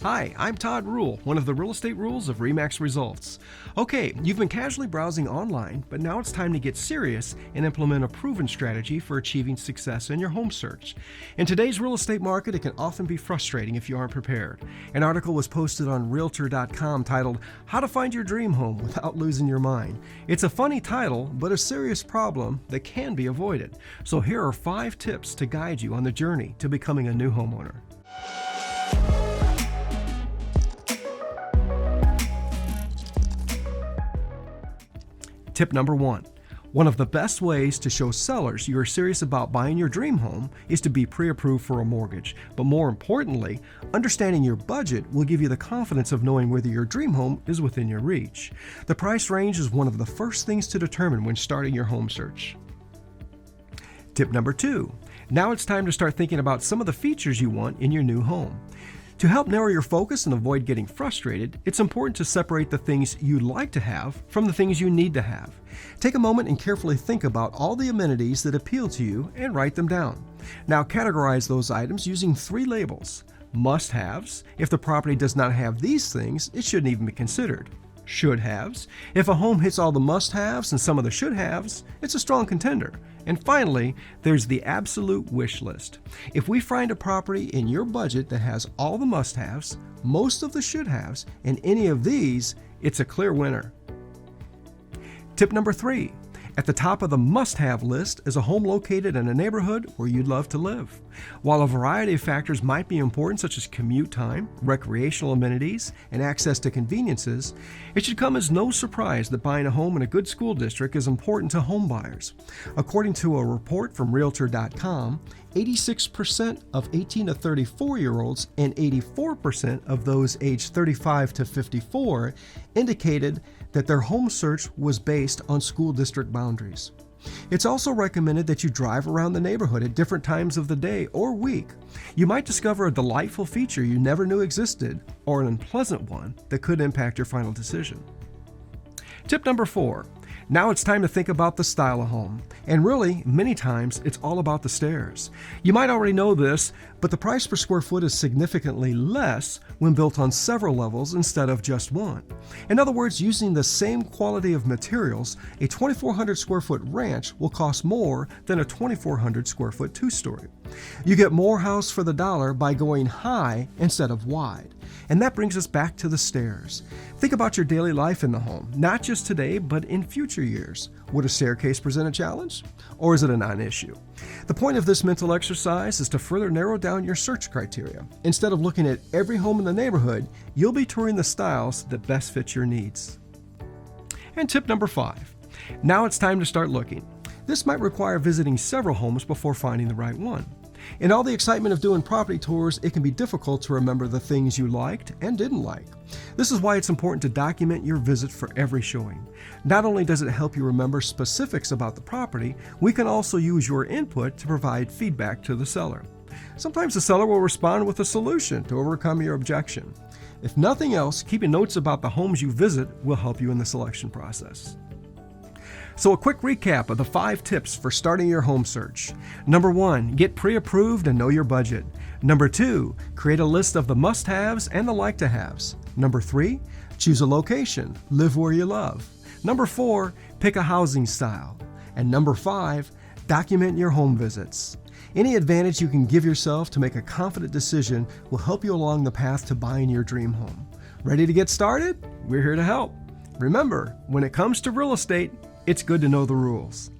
Hi, I'm Todd Rule, one of the real estate rules of RE/MAX Results. Okay, you've been casually browsing online, but now it's time to get serious and implement a proven strategy for achieving success in your home search. In today's real estate market, it can often be frustrating if you aren't prepared. An article was posted on Realtor.com titled, "How to Find Your Dream Home Without Losing Your Mind." It's a funny title, but a serious problem that can be avoided. So here are 5 tips to guide you on the journey to becoming a new homeowner. Tip number 1. One of the best ways to show sellers you are serious about buying your dream home is to be pre-approved for a mortgage. But more importantly, understanding your budget will give you the confidence of knowing whether your dream home is within your reach. The price range is one of the first things to determine when starting your home search. Tip number 2. Now it's time to start thinking about some of the features you want in your new home. To help narrow your focus and avoid getting frustrated, it's important to separate the things you'd like to have from the things you need to have. Take a moment and carefully think about all the amenities that appeal to you and write them down. Now categorize those items using 3 labels. Must-haves: if the property does not have these things, it shouldn't even be considered. Should-haves: if a home hits all the must-haves and some of the should-haves, it's a strong contender. And finally, there's the absolute wish list. If we find a property in your budget that has all the must-haves, most of the should-haves, and any of these, it's a clear winner. Tip number 3. At the top of the must-have list is a home located in a neighborhood where you'd love to live. While a variety of factors might be important, such as commute time, recreational amenities, and access to conveniences, it should come as no surprise that buying a home in a good school district is important to home buyers. According to a report from Realtor.com, 86% of 18 to 34-year-olds and 84% of those aged 35 to 54 indicated that their home search was based on school district boundaries. It's also recommended that you drive around the neighborhood at different times of the day or week. You might discover a delightful feature you never knew existed, or an unpleasant one that could impact your final decision. Tip number 4. Now it's time to think about the style of home. And really, many times, it's all about the stairs. You might already know this, but the price per square foot is significantly less when built on several levels instead of just one. In other words, using the same quality of materials, a 2,400 square foot ranch will cost more than a 2,400 square foot 2-story. You get more house for the dollar by going high instead of wide. And that brings us back to the stairs. Think about your daily life in the home, not just today, but in future years. Would a staircase present a challenge? Or is it a non-issue? The point of this mental exercise is to further narrow down your search criteria. Instead of looking at every home in the neighborhood, you'll be touring the styles that best fit your needs. And tip number 5. Now it's time to start looking. This might require visiting several homes before finding the right one. In all the excitement of doing property tours, it can be difficult to remember the things you liked and didn't like. This is why it's important to document your visit for every showing. Not only does it help you remember specifics about the property, we can also use your input to provide feedback to the seller. Sometimes the seller will respond with a solution to overcome your objection. If nothing else, keeping notes about the homes you visit will help you in the selection process. So a quick recap of the 5 tips for starting your home search. Number 1, get pre-approved and know your budget. Number 2, create a list of the must-haves and the like-to-haves. Number 3, choose a location, live where you love. Number 4, pick a housing style. And number 5, document your home visits. Any advantage you can give yourself to make a confident decision will help you along the path to buying your dream home. Ready to get started? We're here to help. Remember, when it comes to real estate, it's good to know the rules.